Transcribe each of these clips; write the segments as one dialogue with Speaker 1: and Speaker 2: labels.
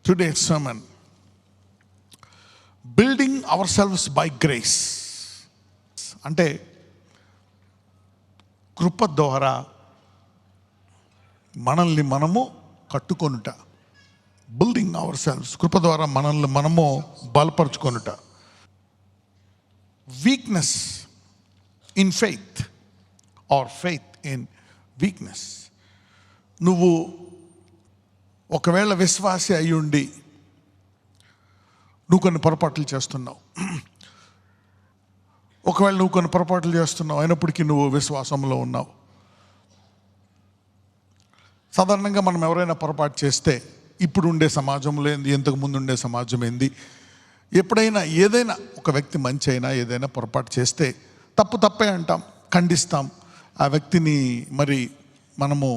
Speaker 1: Today's sermon, building ourselves by grace. అంటే కృప ద్వారా మనల్ని మనము కట్టుకొనుట. బిల్డింగ్ అవర్ సెల్వ్స్, కృప ద్వారా మనల్ని మనము బలపరుచుకొనుట. Weakness in faith or faith in weakness. నువ్వు ఒకవేళ విశ్వాసి అయి ఉండి నువ్వు కొన్ని పొరపాట్లు చేస్తున్నావు, ఒకవేళ నువ్వు కొన్ని పొరపాట్లు చేస్తున్నావు అయినప్పటికీ నువ్వు విశ్వాసంలో ఉన్నావు. సాధారణంగా మనం ఎవరైనా పొరపాటు చేస్తే, ఇప్పుడు ఉండే సమాజంలో ఏంది, ఇంతకు ముందు ఉండే సమాజం ఏంది, ఎప్పుడైనా ఏదైనా ఒక వ్యక్తి మంచి అయినా ఏదైనా పొరపాటు చేస్తే తప్పే అంటాం, ఖండిస్తాం. ఆ వ్యక్తిని మరి మనము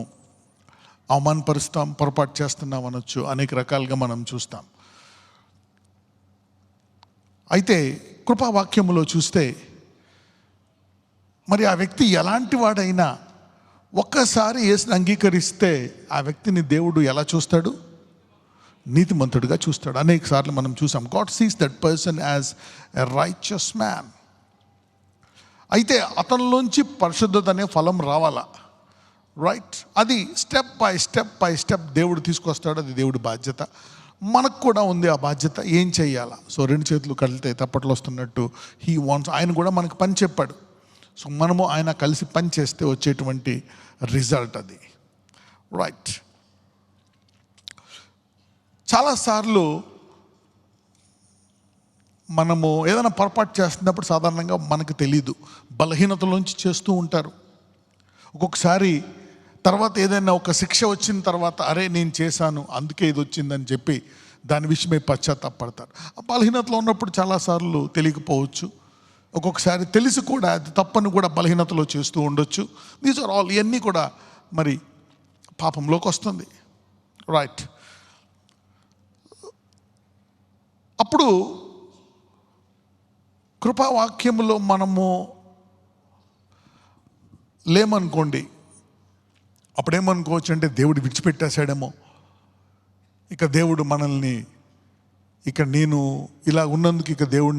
Speaker 1: అవమానపరుస్తాం, పొరపాటు చేస్తున్నాం అనొచ్చు, అనేక రకాలుగా మనం చూస్తాం. అయితే కృపావాక్యములో చూస్తే మరి ఆ వ్యక్తి ఎలాంటి వాడైనా ఒక్కసారి యేసుని అంగీకరిస్తే ఆ వ్యక్తిని దేవుడు ఎలా చూస్తాడు? నీతిమంతుడిగా చూస్తాడు. అనేక సార్లు మనం చూసాం. God sees that person as a righteous man. అయితే అతనిలోంచి పరిశుద్ధత అనే ఫలం రావాలా, రైట్? అది స్టెప్ బై స్టెప్ దేవుడు తీసుకొస్తాడు. అది దేవుడి బాధ్యత. మనకు కూడా ఉంది ఆ బాధ్యత. ఏం చెయ్యాలా? సో రెండు చేతులు కలితే తప్పట్లు వస్తున్నట్టు హీ వాంట్స్, ఆయన కూడా మనకు పని చెప్పాడు. సో మనము ఆయన కలిసి పని చేస్తే వచ్చేటువంటి రిజల్ట్ అది, రైట్? చాలాసార్లు మనము ఏదైనా పొరపాటు చేస్తున్నప్పుడు సాధారణంగా మనకు తెలీదు, బలహీనతలోంచి చేస్తూ ఉంటారు. ఒక్కొక్కసారి తర్వాత ఏదైనా ఒక శిక్ష వచ్చిన తర్వాత అరే నేను చేశాను అందుకే ఇది వచ్చిందని చెప్పి దాని విషయమై పశ్చాత్తాపడతారు. ఆ బలహీనతలో ఉన్నప్పుడు చాలాసార్లు తెలియకపోవచ్చు, ఒక్కొక్కసారి తెలిసి కూడా అది తప్పని కూడా బలహీనతలో చేస్తూ ఉండొచ్చు. దీస్ ఆర్ ఆల్, ఇవన్నీ కూడా మరి పాపంలోకి వస్తుంది, రైట్? అప్పుడు కృపావాక్యములో మనము లేమనుకోండి, అప్పుడేమనుకోవచ్చు అంటే దేవుడు విడిచిపెట్టేశాడేమో, ఇక దేవుడు మనల్ని, ఇక నేను ఇలా ఉన్నందుకు ఇక దేవుడు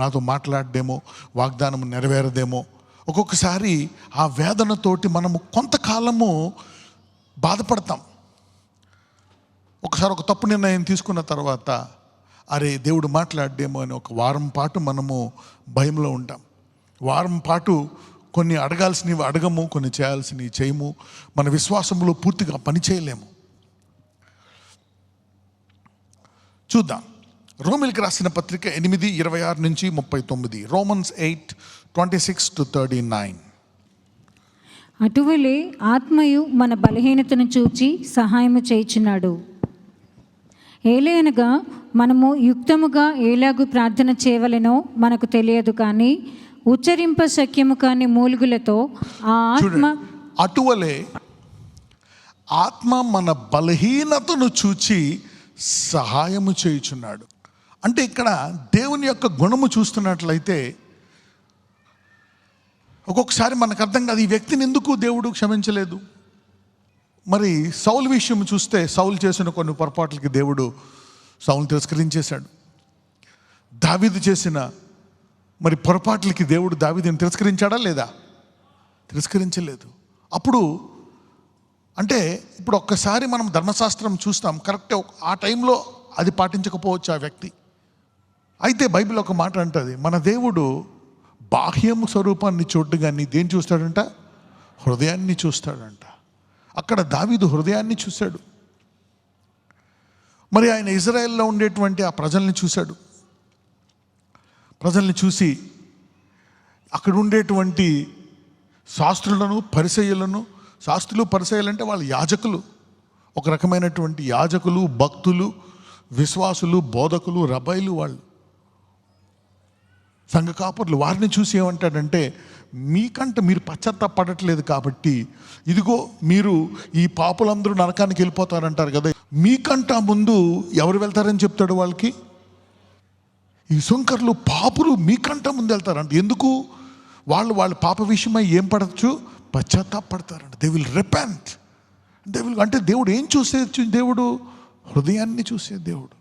Speaker 1: నాతో మాట్లాడదేమో, వాగ్దానం నెరవేరదేమో. ఒక్కొక్కసారి ఆ వేదనతోటి మనము కొంతకాలము బాధపడతాం. ఒకసారి ఒక తప్పు నిర్ణయం తీసుకున్న తర్వాత అరే దేవుడు మాట్లాడదేమో అని ఒక వారం పాటు మనము భయంలో ఉంటాం. వారం పాటు కొన్ని అడగాల్సినవి అడగము, కొన్ని చేయాల్సినవి చేయము, మన విశ్వాసంలో పూర్తిగా పని చేయలేము. చూద్దాం. రోమిలికి రాసిన పత్రిక 8:26-39. Romans 8:26-39.
Speaker 2: అటువలే ఆత్మయు మన బలహీనతను చూచి సహాయము చేయుచున్నాడు. ఏలయనగా మనము యుక్తముగా ఏలాగు ప్రార్థన చేయవలెనో మనకు తెలియదు, కానీ ఉచ్చరింప శక్యము కాని మూలుగులతో ఆ ఆత్మ,
Speaker 1: అటువలే ఆత్మ మన బలహీనతను చూచి సహాయము చేయుచున్నాడు. అంటే ఇక్కడ దేవుని యొక్క గుణము చూస్తున్నట్లయితే ఒక్కొక్కసారి మనకు అర్థం కాదు, ఈ వ్యక్తిని ఎందుకు దేవుడు క్షమించలేదు. మరి సౌలు విషయం చూస్తే సౌలు చేసిన కొన్ని పొరపాట్లకి దేవుడు సౌలును తిరస్కరించేశాడు. దావీదు చేసిన మరి పొరపాట్లకి దేవుడు దావీదుని తిరస్కరించాడా లేదా? తిరస్కరించలేదు. అప్పుడు అంటే ఇప్పుడు ఒక్కసారి మనం ధర్మశాస్త్రం చూస్తాం, కరెక్టే, ఆ టైంలో అది పాటించకపోవచ్చు ఆ వ్యక్తి. అయితే బైబిల్ ఒక మాట అంటుంది, మన దేవుడు బాహ్యం స్వరూపాన్ని చూడ్డు కానీ దేన్ని చూస్తాడంట? హృదయాన్ని చూస్తాడంట. అక్కడ దావీదు హృదయాన్ని చూశాడు. మరి ఆయన ఇజ్రాయెల్లో ఉండేటువంటి ఆ ప్రజల్ని చూశాడు. ప్రజల్ని చూసి అక్కడ ఉండేటువంటి శాస్త్రులను పరిసయ్యులను, శాస్త్రులు పరిసయ్యులు అంటే వాళ్ళు యాజకులు, ఒక రకమైనటువంటి యాజకులు, భక్తులు, విశ్వాసులు, బోధకులు, రబైలు, వాళ్ళు సంఘ కాపర్లు. వారిని చూసి ఏమంటాడంటే, మీకంట మీరు పశ్చాత్తాపడట్లేదు కాబట్టి ఇదిగో మీరు ఈ పాపులందరూ నరకానికి వెళ్ళిపోతారంటారు కదా, మీకంట ముందు ఎవరు వెళ్తారని చెప్తాడు వాళ్ళకి? ఈ సుంకర్లు, పాపులు మీకంట ముందు వెళ్తారంట. ఎందుకు? వాళ్ళ పాప విషయమై ఏం పడచ్చు? పశ్చాత్తాపడతారంట. They will repent. They will, అంటే దేవుడు ఏం చూసే దేవుడు హృదయాన్ని చూసే దేవుడు.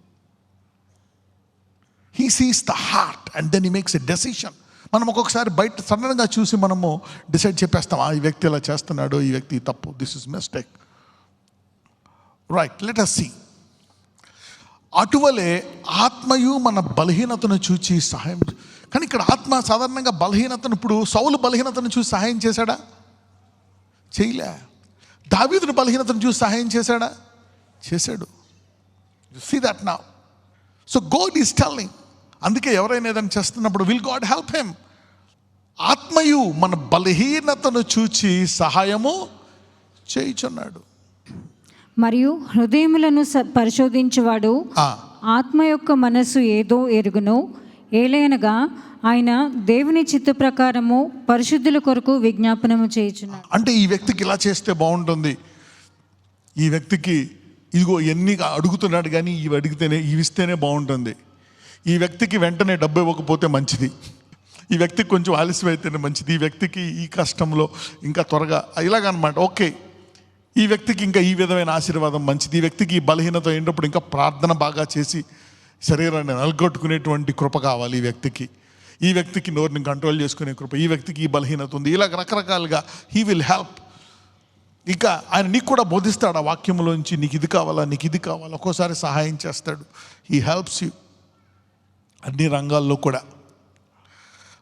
Speaker 1: He sees the heart and then he makes a decision. మనం ఒక్కొక్కసారి బయట సడన్గా చూసి మనము డిసైడ్ చెప్పేస్తాం, ఈ వ్యక్తి ఇలా చేస్తున్నాడు, ఈ వ్యక్తి తప్పు, this is mistake. Right, let us see. అటువలే ఆత్మయు మన బలహీనతను చూచి సహాయం. కానీ ఇక్కడ ఆత్మ సాధారణంగా బలహీనతను, ఇప్పుడు సౌలు బలహీనతను చూసి సహాయం చేశాడా? చేయలే. దావీదుని బలహీనతను చూసి సహాయం చేశాడా? చేశాడు. See that now. So God is telling. అందుకే ఎవరైనా ఏదైనా చేస్తున్నప్పుడు విల్ గాడ్ హెల్ప్ హిమ్. ఆత్మయు మన బలహీనతను చూచి సహాయము చేయుచున్నాడు.
Speaker 2: మరియు హృదయములను పరిశోధించువాడు
Speaker 1: ఆ,
Speaker 2: ఆత్మ యొక్క మనస్సు ఏదో ఎరుగును. ఏలైనగా ఆయన దేవుని చిత్త ప్రకారము పరిశుద్ధుల కొరకు విజ్ఞాపనము చేయుచున్నాడు.
Speaker 1: అంటే ఈ వ్యక్తికి ఇలా చేస్తే బాగుంటుంది, ఈ వ్యక్తికి ఇదిగో ఎన్ని అడుగుతున్నాడు కానీ ఇవి అడిగితేనే ఇవి ఇస్తేనే బాగుంటుంది, ఈ వ్యక్తికి వెంటనే డబ్బు ఇవ్వకపోతే మంచిది, ఈ వ్యక్తికి కొంచెం ఆలస్యం అయితేనే మంచిది, ఈ వ్యక్తికి ఈ కష్టంలో ఇంకా త్వరగా ఇలాగనమాట. ఓకే, ఈ వ్యక్తికి ఇంకా ఈ విధమైన ఆశీర్వాదం మంచిది, ఈ వ్యక్తికి ఈ బలహీనత అయినప్పుడు ఇంకా ప్రార్థన బాగా చేసి శరీరాన్ని నలగొట్టుకునేటువంటి కృప కావాలి ఈ వ్యక్తికి నోరుని కంట్రోల్ చేసుకునే కృప, ఈ వ్యక్తికి ఈ బలహీనత ఉంది, ఇలా రకరకాలుగా హీ విల్ హెల్ప్. ఇంకా ఆయన నీకు కూడా బోధిస్తాడు ఆ వాక్యంలోంచి, నీకు ఇది కావాలా, నీకు ఇది కావాలా, ఒక్కోసారి సహాయం చేస్తాడు. హీ హెల్ప్స్ యూ అన్ని రంగాల్లో కూడా.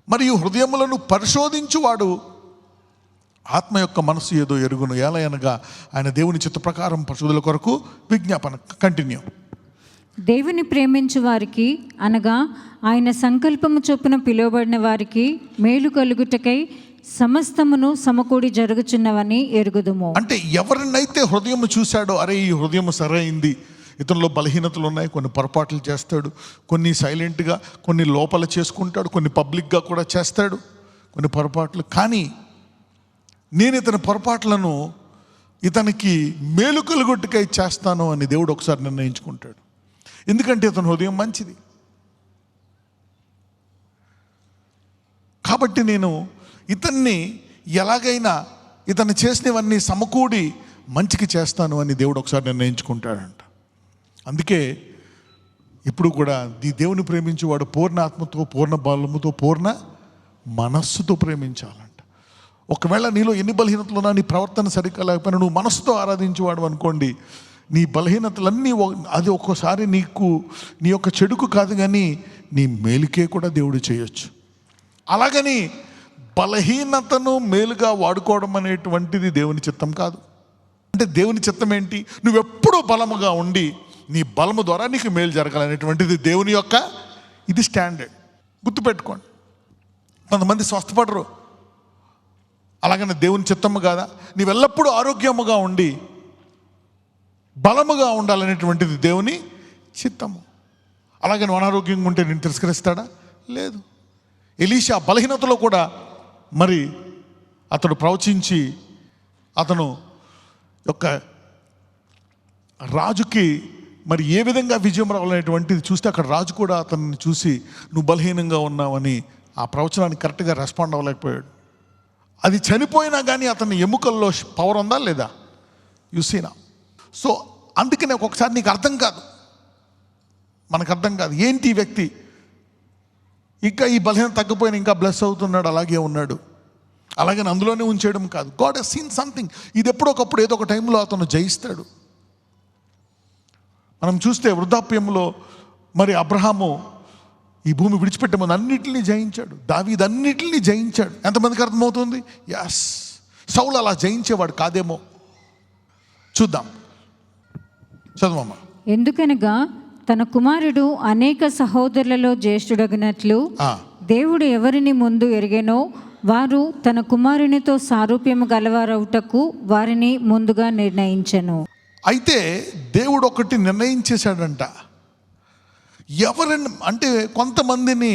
Speaker 1: మరియు హృదయములను పరిశోధించువాడు ఆత్మ యొక్క మనసు ఏదో ఎరుగును. ఏలయనగా ఆయన దేవుని చిత్త ప్రకారం పరిశుద్ధుల కొరకు విజ్ఞాపన. కంటిన్యూ.
Speaker 2: దేవుని ప్రేమించు వారికి అనగా ఆయన సంకల్పము చొప్పున పిలువబడిన వారికి మేలు కలుగుటకై సమస్తమును సమకూడి జరుగుచున్నవని ఎరుగుదుము.
Speaker 1: అంటే ఎవరినైతే హృదయం చూశాడో, అరే ఈ హృదయం సరైంది, ఇతనిలో బలహీనతలు ఉన్నాయి, కొన్ని పొరపాట్లు చేస్తాడు, కొన్ని సైలెంట్గా, కొన్ని లోపల చేసుకుంటాడు, కొన్ని పబ్లిక్గా కూడా చేస్తాడు కొన్ని పొరపాట్లు, కానీ నేను ఇతని పొరపాట్లను ఇతనికి మేలు కలుగొట్టుకై చేస్తాను అని దేవుడు ఒకసారి నిర్ణయించుకుంటాడు. ఎందుకంటే ఇతని హృదయం మంచిది. కాబట్టి నేను ఇతన్ని ఎలాగైనా ఇతను చేసినవన్నీ సమకూడి మంచికి చేస్తాను అని దేవుడు ఒకసారి నిర్ణయించుకుంటాడంట. అందుకే ఇప్పుడు కూడా దేవుని ప్రేమించేవాడు పూర్ణ ఆత్మతో, పూర్ణ బలముతో, పూర్ణ మనస్సుతో ప్రేమించాలంట. ఒకవేళ నీలో ఎన్ని బలహీనతలు ఉన్నా, నీ ప్రవర్తన సరిగ్గా లేకపోయినా నువ్వు మనస్సుతో ఆరాధించేవాడు అనుకోండి, నీ బలహీనతలన్నీ అది ఒక్కోసారి నీకు నీ యొక్క చెడుకు కాదు కానీ నీ మేలుకే కూడా దేవుడు చేయొచ్చు. అలాగని బలహీనతను మేలుగా వాడుకోవడం అనేటువంటిది దేవుని చిత్తం కాదు. అంటే దేవుని చిత్తం ఏంటి? నువ్వెప్పుడూ బలముగా ఉండి నీ బలము ద్వారా నీకు మేలు జరగాలనేటువంటిది దేవుని యొక్క ఇది స్టాండర్డ్. గుర్తుపెట్టుకోండి. కొంతమంది స్వస్థపడరు, అలాగనే దేవుని చిత్తము కాదా? నీవెల్లప్పుడూ ఆరోగ్యముగా ఉండి బలముగా ఉండాలనేటువంటిది దేవుని చిత్తము. అలాగే నువ్వు అనారోగ్యంగా ఉంటే నేను తిరస్కరిస్తాడా? లేదు. ఎలీషా బలహీనతలో కూడా మరి అతడు ప్రవచించి అతను యొక్క రాజుకి మరి ఏ విధంగా విజయం రావాలనేటువంటిది చూస్తే అక్కడ రాజు కూడా అతన్ని చూసి నువ్వు బలహీనంగా ఉన్నావని ఆ ప్రవచనానికి కరెక్ట్గా రెస్పాండ్ అవ్వలేకపోయాడు. అది చనిపోయినా కానీ అతని ఎముకల్లో పవర్ ఉందా లేదా? యూసీనా. సో అందుకనే ఒక్కొక్కసారి నీకు అర్థం కాదు, మనకు అర్థం కాదు, ఏంటి ఈ వ్యక్తి ఇంకా ఈ బలహీనత తగ్గిపోయిన ఇంకా బ్లెస్ అవుతున్నాడు, అలాగే ఉన్నాడు, అలాగే అందులోనే ఉంచేయడం కాదు. God has scene something. ఇది ఎప్పుడొకప్పుడు ఏదో ఒక టైంలో అతను జయిస్తాడు. మనం చూస్తే వృద్ధాప్యంలో మరి అబ్రహాము ఈ భూమి విడిచిపెట్టే ముందు అన్నిటిని జయించాడు, దావీదు అన్నిటిని జయించాడు. ఎంతమందికి అర్థమవుతుంది? ఎస్, సౌలు అలా జయించేవాడు కాదేమో. చూద్దాం, చదువమ్మా.
Speaker 2: ఎందుకనగా తన కుమారుడు అనేక సహోదరులలో జ్యేష్ఠుడగినట్లు దేవుడు ఎవరిని ముందు ఎరిగెనో వారు తన కుమారునితో సారూప్యము గలవారవుటకు వారిని ముందుగా నిర్ణయించెను.
Speaker 1: అయితే దేవుడు ఒకటి నిర్ణయించేశాడంట, ఎవరిని అంటే కొంతమందిని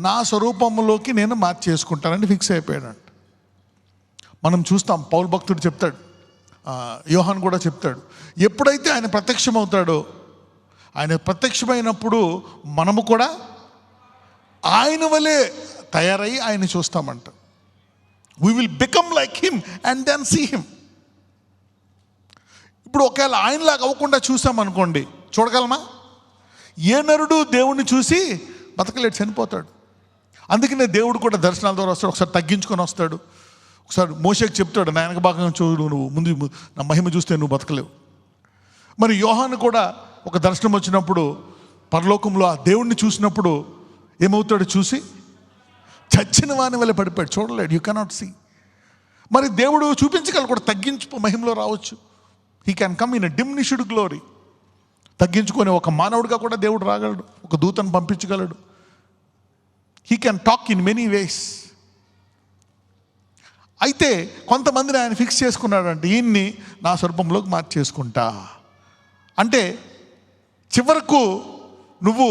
Speaker 1: నా స్వరూపంలోకి నేను మార్చేసుకుంటానని ఫిక్స్ అయిపోయాడంట. మనం చూస్తాం, పౌలు భక్తుడు చెప్తాడు, యోహాన్ కూడా చెప్తాడు, ఎప్పుడైతే ఆయన ప్రత్యక్షమవుతాడో, ఆయన ప్రత్యక్షమైనప్పుడు మనము కూడా ఆయన వలె తయారై ఆయన చూస్తామంట. We will become like him and then see him. ఇప్పుడు ఒకవేళ ఆయనలాగా అవ్వకుండా చూసామనుకోండి, చూడగలమా? ఏ నరుడు దేవుణ్ణి చూసి బతకలేడు, చనిపోతాడు. అందుకనే దేవుడు కూడా దర్శనాల ద్వారా వస్తాడు. ఒకసారి తగ్గించుకొని వస్తాడు. ఒకసారి మోషేకి చెప్తాడు, నా వెనక భాగం చూడు, నువ్వు ముందు నా మహిమ చూస్తే నువ్వు బతకలేవు. మరి యోహాను కూడా ఒక దర్శనం వచ్చినప్పుడు పరలోకంలో ఆ దేవుణ్ణి చూసినప్పుడు ఏమవుతాడు? చూసి చచ్చిన వాని వల్ల పడిపోయాడు, చూడలేడు. You cannot see. మరి దేవుడు చూపించగలరు కూడా, తగ్గించు మహిమలో రావచ్చు. He can come in a diminished glory. తగ్గించుకొని ఒక మానవుడిగా కూడా దేవుడు రాగలడు, ఒక దూతను పంపించగలడు. He can talk in many ways. అయితే కొంతమందిని ఆయన ఫిక్స్ చేసుకున్నాడంటే, ఈయన్ని నా స్వరూపంలోకి మార్చేసుకుంటా అంటే చివరకు నువ్వు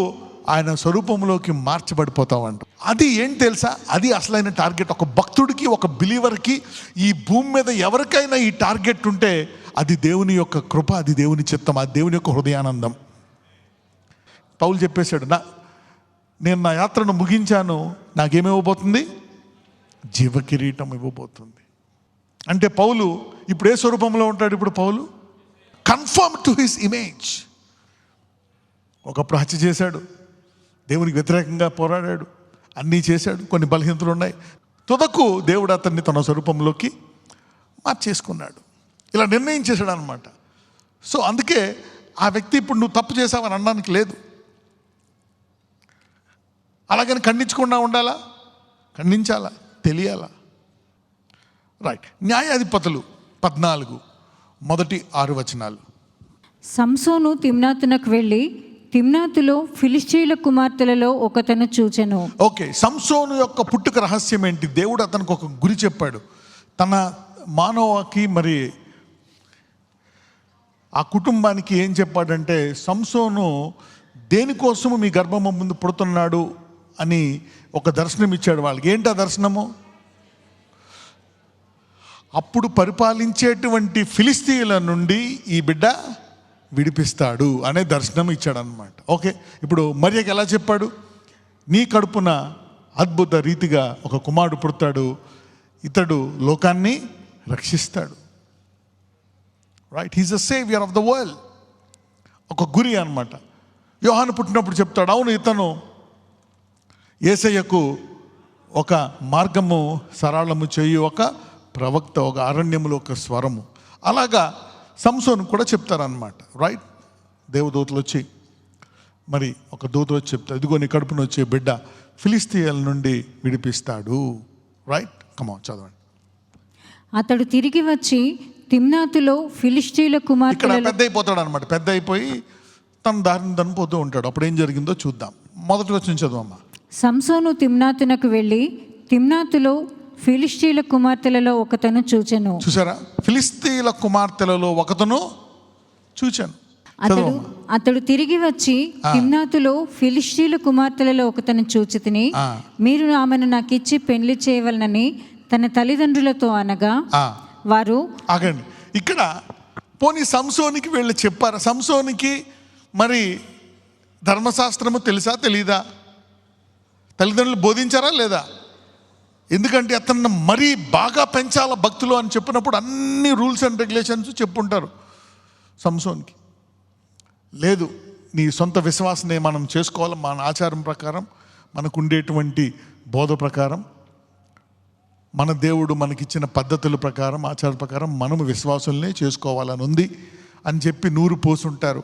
Speaker 1: ఆయన స్వరూపంలోకి మార్చబడిపోతావంట. అది ఏంటి తెలుసా? అది అసలైన టార్గెట్. ఒక భక్తుడికి, ఒక బిలీవర్కి, ఈ భూమి మీద ఎవరికైనా ఈ టార్గెట్ ఉంటే అది దేవుని యొక్క కృప, అది దేవుని చిత్తం, అది దేవుని యొక్క హృదయానందం. పౌలు చెప్పేశాడు, నేను నా యాత్రను ముగించాను, నాకేమివ్వబోతుంది? జీవ కిరీటం ఇవ్వబోతుంది. అంటే పౌలు ఇప్పుడు ఏ స్వరూపంలో ఉంటాడు? ఇప్పుడు పౌలు కన్ఫర్మ్ టు హిస్ ఇమేజ్. ఒకప్పుడు హత్య చేశాడు, దేవునికి వ్యతిరేకంగా పోరాడాడు, అన్నీ చేశాడు, కొన్ని బలహీనతలు ఉన్నాయి. తుదకు దేవుడు అతన్ని తన స్వరూపంలోకి మార్చేసుకున్నాడు. ఇలా నిర్ణయించేశాడు అనమాట. సో అందుకే ఆ వ్యక్తి ఇప్పుడు నువ్వు తప్పు చేసావని అనడానికి లేదు. అలాగని ఖండించకుండా ఉండాలా? ఖండించాలా, తెలియాలా. రైట్. న్యాయాధిపతులు 14 మొదటి 6 వచనాలు.
Speaker 2: సంసోను తిమ్నాతునకు వెళ్ళి తిమ్నాతులో ఫిలిష్తీయుల కుమార్తెలలో ఒకతను చూచెను.
Speaker 1: ఓకే, సంసోను యొక్క పుట్టుక రహస్యం ఏంటి? దేవుడు అతనికి ఒక గురి చెప్పాడు. తన మానవకి, మరి ఆ కుటుంబానికి ఏం చెప్పాడంటే, సంసోను దేనికోసము మీ గర్భము ముందు పుడుతున్నాడు అని ఒక దర్శనం ఇచ్చాడు వాళ్ళకి. ఏంటి ఆ దర్శనము? అప్పుడు పరిపాలించేటువంటి ఫిలిస్తీయుల నుండి ఈ బిడ్డ విడిపిస్తాడు అనే దర్శనం ఇచ్చాడు అనమాట. ఓకే, ఇప్పుడు మరియకి ఎలా చెప్పాడు? నీ కడుపున అద్భుత రీతిగా ఒక కుమారుడు పుడతాడు, ఇతడు లోకాన్ని రక్షిస్తాడు. Right, he's the saviour of the world. ఒక గురి అనమాట. యోహాను పుట్టినప్పుడు చెప్తాడు, అవును ఇతను యేసయ్యకు ఒక మార్గము సరళము చేయు ఒక ప్రవక్త, ఒక అరణ్యములో ఒక స్వరము. అలాగా సంసోను కూడా చెప్తారనమాట. రైట్, దేవదూతలు వచ్చి, మరి ఒక దూత వచ్చి చెప్తారు, ఇదిగో నీ కడుపున వచ్చే బిడ్డ ఫిలిస్తీయుల నుండి విడిపిస్తాడు. రైట్, కమాన్ చదవండి.
Speaker 2: అతడు తిరిగి వచ్చి తిమ్నాతులో ఫిలిష్తీయుల కుమార్తె.
Speaker 1: ఇక్కడ పెద్ద అయిపోతాడు అనమాట. పెద్ద అయిపోయి తన దారిని తనిపోతూ ఉంటాడు. అప్పుడు ఏం జరిగిందో చూద్దాం. మొదటి వచనం చదవమ్మా.
Speaker 2: సంసోను తిమ్నాతునకు వెళ్ళి తిమ్నాతులో ఫిలిష్తీయుల కుమార్తెలలో ఒకతను చూచెను.
Speaker 1: చూసారా? ఫిలిస్తీయుల కుమార్తెలలో ఒకతను చూచాను.
Speaker 2: అతడు తిరిగి వచ్చి తిమ్నాతులో ఫిలిష్తీయుల కుమార్తెలలో ఒకతను చూచి తిని, మీరు ఆమెను నాకు ఇచ్చి పెళ్లి చేయవలనని తన తల్లిదండ్రులతో అనగా వారు.
Speaker 1: ఆగండి, ఇక్కడ పోనీ సంసోనికి వీళ్ళు చెప్పారా? సంసోనికి మరి ధర్మశాస్త్రము తెలుసా తెలీదా? తల్లిదండ్రులు బోధించారా లేదా? ఎందుకంటే అతన్ని మరీ బాగా పెంచాల భక్తులు అని చెప్పినప్పుడు అన్ని రూల్స్ అండ్ రెగ్యులేషన్స్ చెప్పుంటారు సంసోన్కి. లేదు, నీ సొంత విశ్వాసనే మనం చేసుకోవాలి, మన ఆచారం ప్రకారం, మనకు ఉండేటువంటి బోధ ప్రకారం, మన దేవుడు మనకిచ్చిన పద్ధతుల ప్రకారం, ఆచార ప్రకారం మనము విశ్వాసుల్నే చేసుకోవాలని ఉంది అని చెప్పి నూరు పోసుంటారు.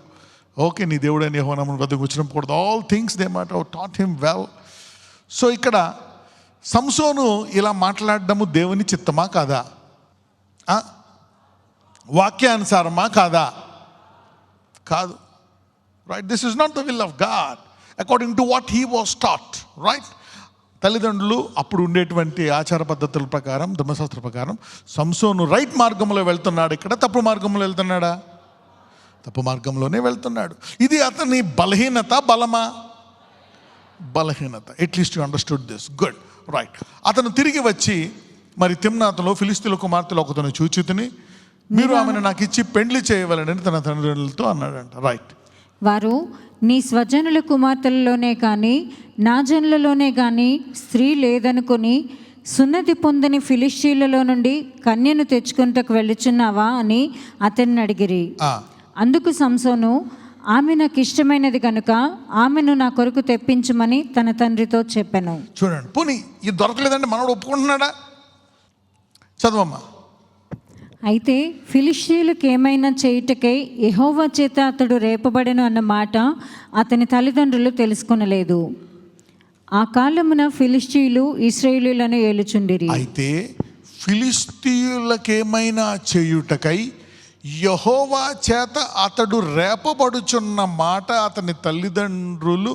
Speaker 1: ఓకే, నీ దేవుడు అని యెహోవా నామమున వద్దకు వచ్చినప్పుడు all things they might have taught him well. So ఇక్కడ సంసోను ఇలా మాట్లాడడము దేవుని చిత్తమా కాదా? వాక్యానుసారమా కాదా? కాదు. Right, this is not the will of God according to what he was taught. Right, తల్లిదండ్రులు అప్పుడు ఉండేటువంటి ఆచార పద్ధతుల ప్రకారం, ధర్మశాస్త్ర ప్రకారం సంసోను రైట్ మార్గంలో వెళ్తున్నాడు. ఇక్కడ తప్పు మార్గంలో వెళ్తున్నాడా? తప్పు మార్గంలోనే వెళ్తున్నాడు. ఇది అతని బలహీనత, బలమా? బలహీనత. At least you understood this. Good. Right. అతను తిరిగి వచ్చి మరి తిమ్నాతులో ఫిలిస్తీయుల కుమార్తెలో ఒకతను చూచితిని, మీరు ఆమెను నాకు ఇచ్చి పెండ్లి చేయవలనని తన తండ్రులతో అన్నాడంట. రైట్.
Speaker 2: వారు, నీ స్వజనుల కుమార్తెలలోనే కానీ నా జనులలోనే కానీ స్త్రీ లేదనుకొని సున్నతి పొందని ఫిలిష్తీయులలో నుండి కన్యను తెచ్చుకుంటకు వెళ్ళుచున్నావా అని అతన్ని అడిగిరి. అందుకు సంసోను, ఆమె నాకు ఇష్టమైనది కనుక ఆమెను నా కొరకు తెప్పించమని తన తండ్రితో చెప్పాను.
Speaker 1: చూడండి, పోనీ ఇది దొరకలేదంటే మనోడు ఒప్పుకుంటున్నాడా? చదవమ్మా.
Speaker 2: అయితే ఫిలిష్తీయులకు ఏమైనా చేయుటకై యెహోవా చేత అతడు రేపబడెను అన్న మాట అతని తల్లిదండ్రులు తెలుసుకొనలేదు. ఆ కాలమున ఫిలిష్తీయులు ఇశ్రాయేలీయులను ఏలుచుండిరి.
Speaker 1: అయితే ఫిలిష్తీయులకేమైనా చేయుటకై యెహోవా చేత అతడు రేపబడుచున్న మాట అతని తల్లిదండ్రులు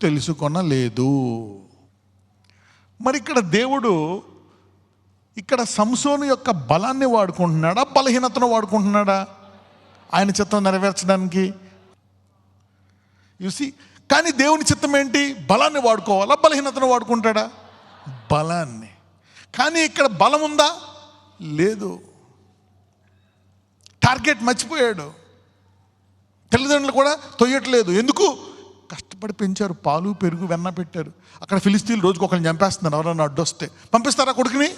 Speaker 1: తెలుసుకొనలేదు. మరి ఇక్కడ దేవుడు ఇక్కడ సంసోను యొక్క బలాన్ని వాడుకుంటున్నాడా, బలహీనతను వాడుకుంటున్నాడా ఆయన చిత్తం నెరవేర్చడానికి? చూసి, కానీ దేవుని చిత్తం ఏంటి? బలాన్ని వాడుకోవాలా, బలహీనతను వాడుకుంటాడా? బలాన్ని. కానీ ఇక్కడ బలం ఉందా? లేదు. టార్గెట్ మర్చిపోయాడు. తల్లిదండ్రులు కూడా తొయ్యట్లేదు. ఎందుకు? కష్టపడి పెంచారు, పాలు పెరుగు వెన్న పెట్టారు. అక్కడ ఫిలిస్తీన్లు రోజుకు ఒకరిని చంపేస్తున్నారు. ఎవరన్నా అడ్డొస్తే పంపిస్తారా కొడుకుని?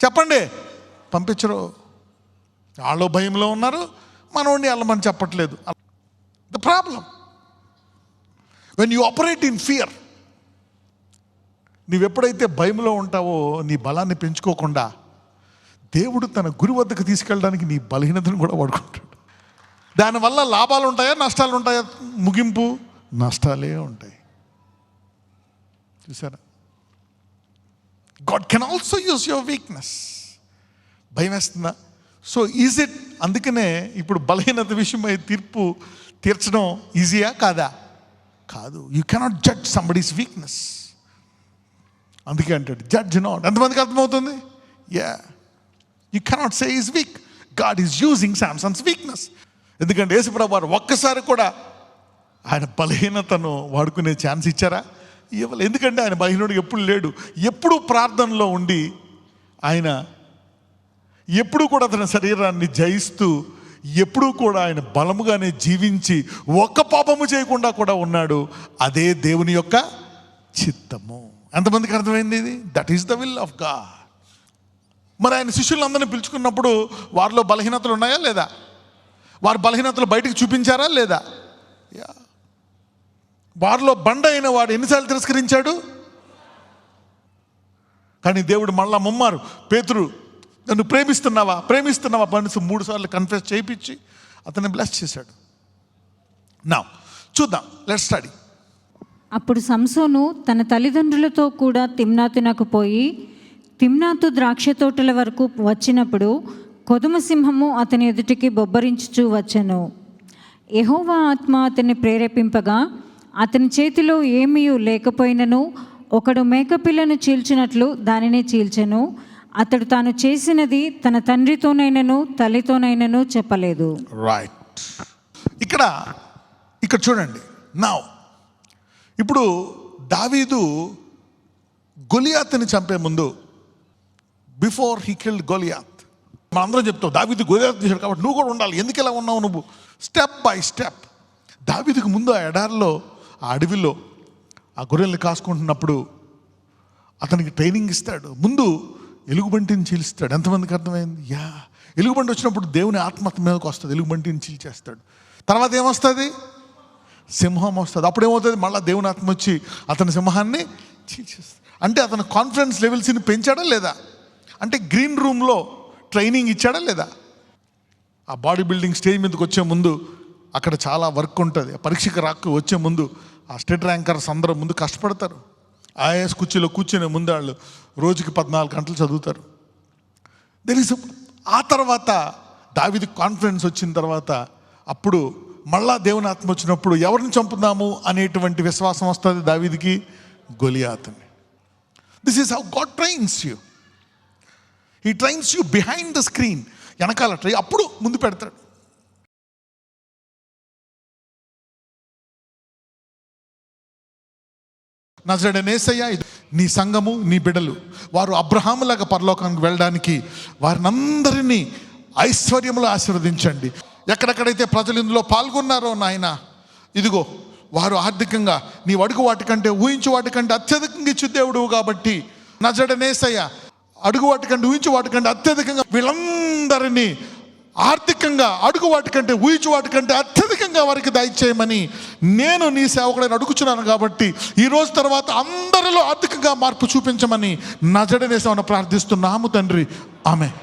Speaker 1: చెప్పండి, పంపించరు. వాళ్ళు భయంలో ఉన్నారు, మనోడిని వెళ్ళమని చెప్పట్లేదు. The problem when you operate in fear, నీవెప్పుడైతే భయంలో ఉంటావో నీ బలాన్ని పెంచుకోకుండా దేవుడు తన గురి వద్దకు తీసుకెళ్ళడానికి నీ బలహీనతను కూడా వాడుకుంటాడు. దానివల్ల లాభాలు ఉంటాయా, నష్టాలు ఉంటాయా? ముగింపు నష్టాలే ఉంటాయి. చూసారా? God can also use your weakness. భయం వేస్తుందా? So is it? అందుకనే ఇప్పుడు బలహీనత విషయమై తీర్పు తీర్చడం ఈజీయా కాదా? కాదు. You cannot judge somebody's weakness. అందుకే అంటాడు జడ్జ్ నాట్. ఎంతమందికి అర్థమవుతుంది? Yeah, you cannot say is weak. God is using Samson's weakness. ఎందుకంటే యేసుప్రభువు వారు ఒక్కసారి కూడా ఆయన బలహీనతను వాడుకునే ఛాన్స్ ఇచ్చారా? ఇవ్వలేదు. ఎందుకంటే ఆయన బలహీనుడు ఎప్పుడు లేడు. ఎప్పుడు ప్రార్థనలో ఉండి ఆయన ఎప్పుడు కూడా తన శరీరాన్ని జయిస్తూ ఎప్పుడూ కూడా ఆయన బలముగానే జీవించి ఒక్క పాపము చేయకుండా కూడా ఉన్నాడు. అదే దేవుని యొక్క చిత్తము. ఎంతమందికి అర్థమైంది ఇది? That is the will of God. మరి ఆయన శిష్యులందరినీ పిలుచుకున్నప్పుడు వారిలో బలహీనతలు ఉన్నాయా లేదా? వారి బలహీనతలు బయటికి చూపించారా లేదా? యా. వారిలో బండ అయిన వాడు ఎన్నిసార్లు తిరస్కరించాడు? కానీ దేవుడు మళ్ళా ముమ్మారు, పేతురు నన్ను ప్రేమిస్తున్నావా పనిసి 3 సార్లు కన్ఫెస్ చేయించి అతన్ని బ్లెస్ చేశాడు. నా చూద్దాం, లెట్స్ స్టడీ.
Speaker 2: అప్పుడు సంసోను తన తల్లిదండ్రులతో కూడా తిమ్నాతునకు పోయి తిమ్నాతు ద్రాక్ష తోటల వరకు వచ్చినప్పుడు కొదుమ సింహము అతని ఎదుటికి బొబ్బరించుచూ వచ్చెను. యెహోవా ఆత్మ అతన్ని ప్రేరేపింపగా అతని చేతిలో ఏమీ లేకపోయినను ఒకడు మేకపిల్లను చీల్చినట్లు దానిని చీల్చెను. అతడు తాను చేసినది తన తండ్రితోనైనను తల్లితోనైనను చెప్పలేదు.
Speaker 1: రైట్. ఇక్కడ చూడండి. నా ఇప్పుడు దావీదు గొలియాతుని చంపే ముందు, బిఫోర్ హీ కిల్డ్ గొలియాత్, మనందరం చెప్తావు దావీదు గొలియాత్ చేశాడు కాబట్టి నువ్వు కూడా ఉండాలి. ఎందుకు ఇలా ఉన్నావు నువ్వు? Step by step. దావీదుకు ముందు ఆ ఎడారిలో, ఆ అడవిలో ఆ గొర్రెల్ని కాసుకుంటున్నప్పుడు అతనికి ట్రైనింగ్ ఇస్తాడు. ముందు ఎలుగుబంటిని చీల్స్తాడు. ఎంతమందికి అర్థమైంది? యా. ఎలుగుబంటి వచ్చినప్పుడు దేవుని ఆత్మ మీదకి వస్తుంది, ఎలుగుబంటిని చీల్చేస్తాడు. తర్వాత ఏమొస్తుంది? సింహం వస్తుంది. అప్పుడు ఏమవుతుంది? మళ్ళీ దేవుని ఆత్మ వచ్చి అతని సింహాన్ని చీల్చేస్తాడు. అంటే అతని కాన్ఫిడెన్స్ లెవెల్స్ని పెంచాడా లేదా? అంటే గ్రీన్ రూమ్లో ట్రైనింగ్ ఇచ్చాడా లేదా? ఆ బాడీ బిల్డింగ్ స్టేజ్ మీదకి వచ్చే ముందు అక్కడ చాలా వర్క్ ఉంటుంది. పరీక్షకు వచ్చే ముందు ఆ స్టేట్ ర్యాంకర్స్ అందరూ ముందు కష్టపడతారు. ఐఏఎస్ కుర్చీలో కూర్చునే ముందు వాళ్ళు రోజుకి 14 గంటలు చదువుతారు. ఆ తర్వాత దావీదు కాన్ఫిడెన్స్ వచ్చిన తర్వాత అప్పుడు మళ్ళా దేవుని ఆత్మ వచ్చినప్పుడు ఎవరిని చంపుదాము అనేటువంటి విశ్వాసం వస్తుంది దావీదుకి, గొలియాతుని. This is how God trains you. He trains you behind the screen. వెనకాల ట్రై, అప్పుడు ముందు పెడతాడు. నజరేయుడైన యేసయ్య, నీ సంఘము, నీ బిడ్డలు వారు అబ్రహాములాగా పరలోకానికి వెళ్ళడానికి వారినందరినీ ఐశ్వర్యములు ఆశీర్వదించండి. ఎక్కడెక్కడైతే ప్రజలు ఇందులో పాల్గొన్నారో నాయన, ఇదిగో వారు ఆర్థికంగా నీ అడుగు వాటికంటే ఊహించు వాటికంటే అత్యధికంగా ఇచ్చు దేవుడు కాబట్టి నజరేయుడైన యేసయ్య, అడుగు వాటికంటే ఊహించు వాటికంటే అత్యధికంగా వీళ్ళందరినీ ఆర్థికంగా అడుగు వాటికంటే ఊహించు వాటికంటే అత్యధికంగా అధికంగా వారికి దయచేయమని నేను నీ సేవకుడని అడుగుచున్నాను. కాబట్టి ఈ రోజు తర్వాత అందరిలో అధికంగా మార్పు చూపించమని నజరేయుడైన యేసునామమున ప్రార్థిస్తున్నాము తండ్రి, ఆమేన్.